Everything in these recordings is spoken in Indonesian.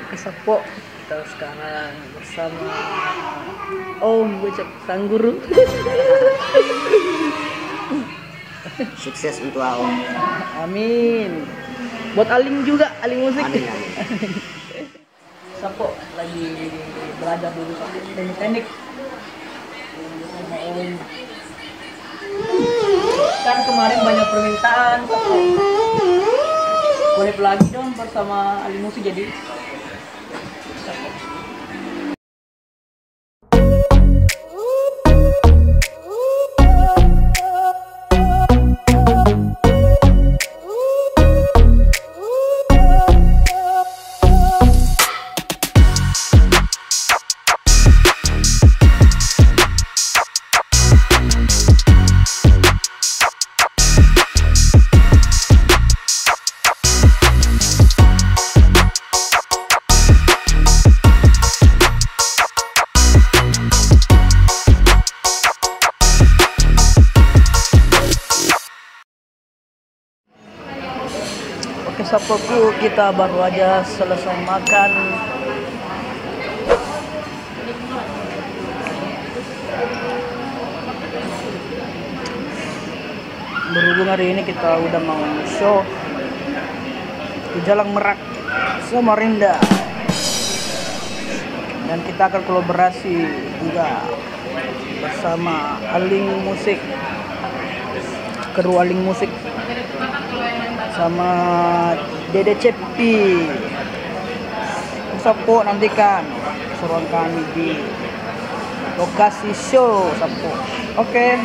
Kesapo kita sekarang bersama Om Becek Sang Guru. Sukses untuk Aom. Amin. Buat Aling juga, Aling musik. Amin, amin. Sapo lagi belajar dulu teknik. Sama Om. Kan kemarin banyak permintaan, Sapo. Boleh lagi dong bersama Aling musik jadi. Sapo. Oke sapoku, kita baru aja selesai makan. Berhubung hari ini kita udah mau show di Jalan Merak Samarinda, dan kita akan kolaborasi juga bersama Aling Musik, kru Aling Musik sama Dede Cepi. Sapo, nantikan keseruan kami di lokasi show Sapo. Oke.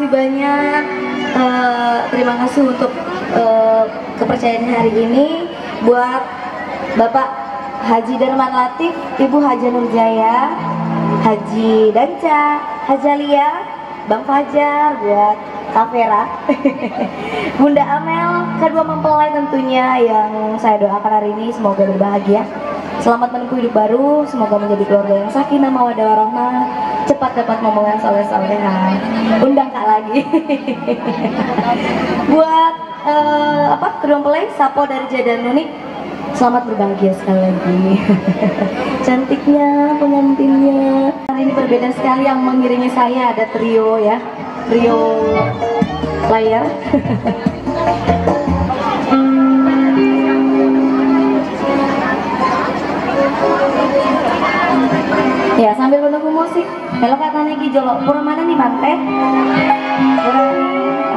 kasih banyak. Terima kasih untuk kepercayaan hari ini buat Bapak Haji Darman Latif, Ibu Haja Nurjaya, Haji Danca, Hajalia, Bang Fajar, buat Kak Vera, Bunda Amel, kedua mempelai tentunya yang saya doakan hari ini semoga berbahagia. Selamat menempuh hidup baru, semoga menjadi keluarga yang sakinah mawaddah warahmah, cepat dapat momongan soleh-solehan. Undang Kak lagi. Buat kedua mempelai, Sapo dari Jadan Nunik, selamat berbahagia sekali lagi. Cantiknya pengantinnya. Hari ini berbeda sekali, yang mengiringi saya ada trio ya, trio layar. Ya, sambil menunggu musik, kalau katanya Ki Jolo, pura mana nih Bante?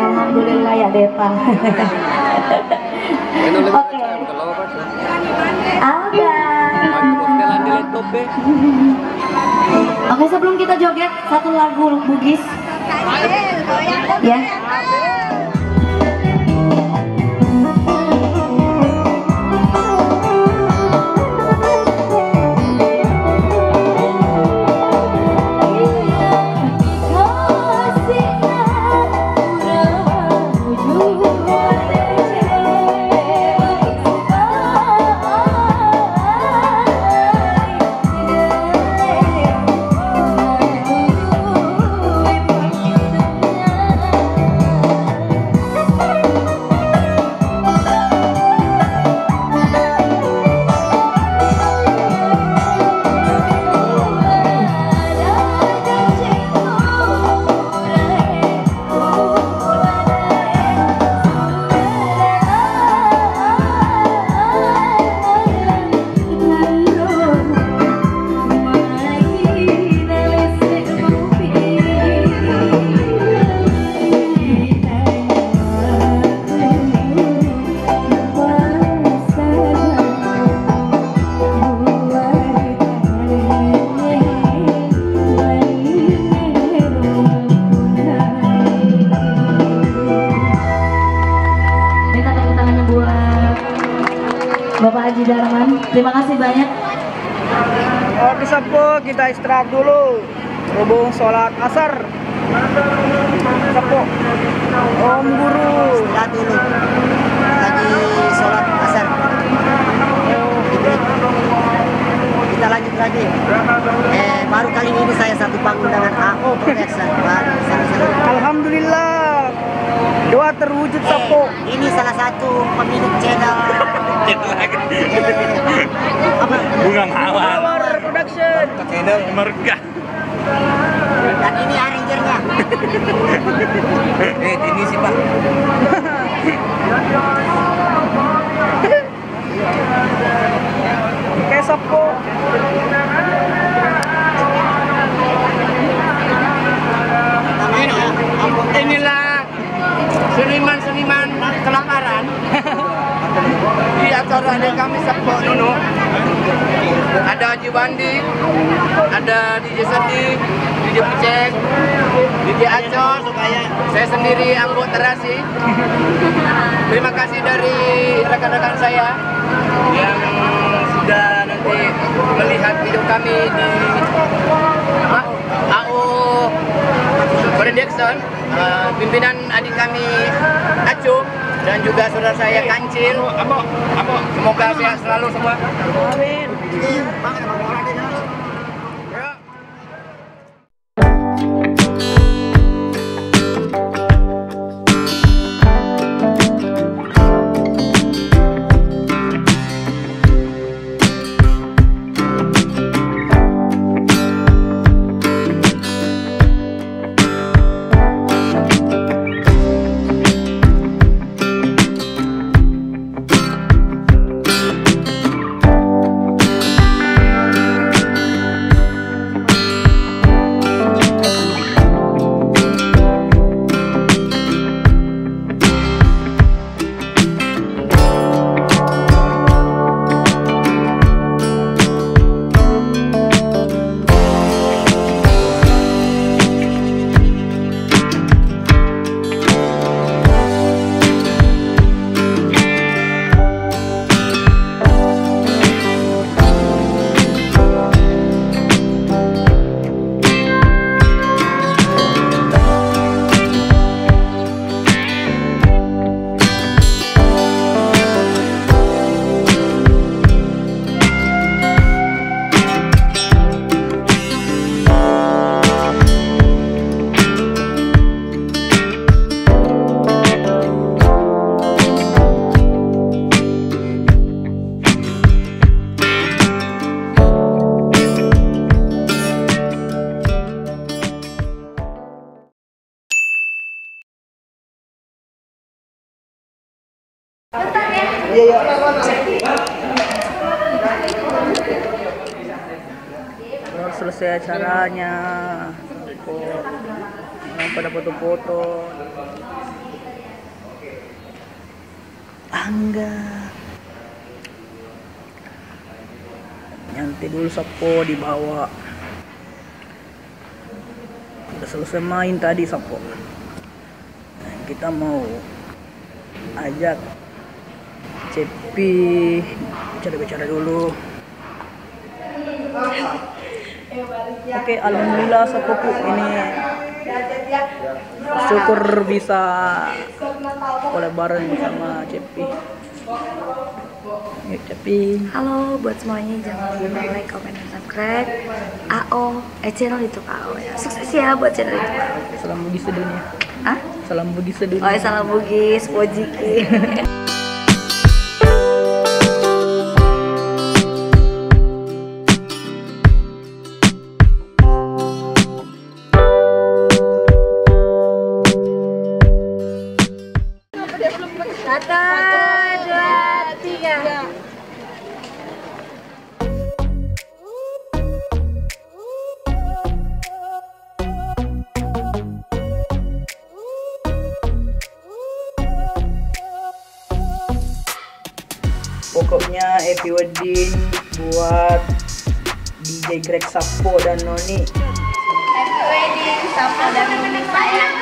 Alhamdulillah ya Depan. Oke. Oke, sebelum kita joget satu lagu Bugis. Ya. Bapak Haji Darman, terima kasih banyak. Oke Sapo, kita istirahat dulu. Berhubung sholat asar. Sapo, Om Guru. Istirahat dulu. Lagi sholat asar. Kita lanjut lagi. Baru kali ini saya satu panggung dengan AO Production. Alhamdulillah. Doa terwujud Sapo. Ini salah satu pemilik channel. Bunga Mawar Production. channel Mergah. Dan ini arrangernya. Ini sih Pak. Oke Sapo. Inilah seniman-seniman kelaparan di acara adik kami Sapo Nuno. Ada Haji Bandi, ada DJ Seti, DJ Picek, DJ Acos, saya sendiri anggota terasi. Terima kasih dari rekan-rekan saya yang sudah nanti melihat video kami di AO Production, pimpinan adik kami Acu dan juga saudara saya Kancil. Semoga sehat selalu semua. Amin. Iya, iya. Baru selesai acaranya. Orang pada foto-foto. Angga. Nyantai dulu Sapo dibawa. Udah selesai main tadi Sapo. Nah, kita mau ajak Cepi bicara-bicara dulu. Oke, alhamdulillah Sapoku ini syukur bisa lebaran sama Cepi. Yuk Cepi. Halo buat semuanya, jangan lupa like, comment, dan subscribe channel YouTube AO ya. Sukses ya buat channel YouTube AO. Salam Bugis sedunia. Hah? Salam Bugis sedunia. Oh, salam Bugis, Pojiki. Satu, dua, tiga. Pokoknya happy wedding buat DJ Greg Sapo dan Noni. Happy wedding Sapo dan Noni sayang.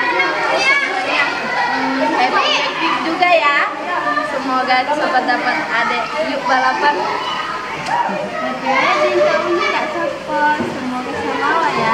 Happy wedding juga ya. Semoga sobat dapat adek yuk balapan. Happy wedding kamu Kak Sapo. Semoga sama ya.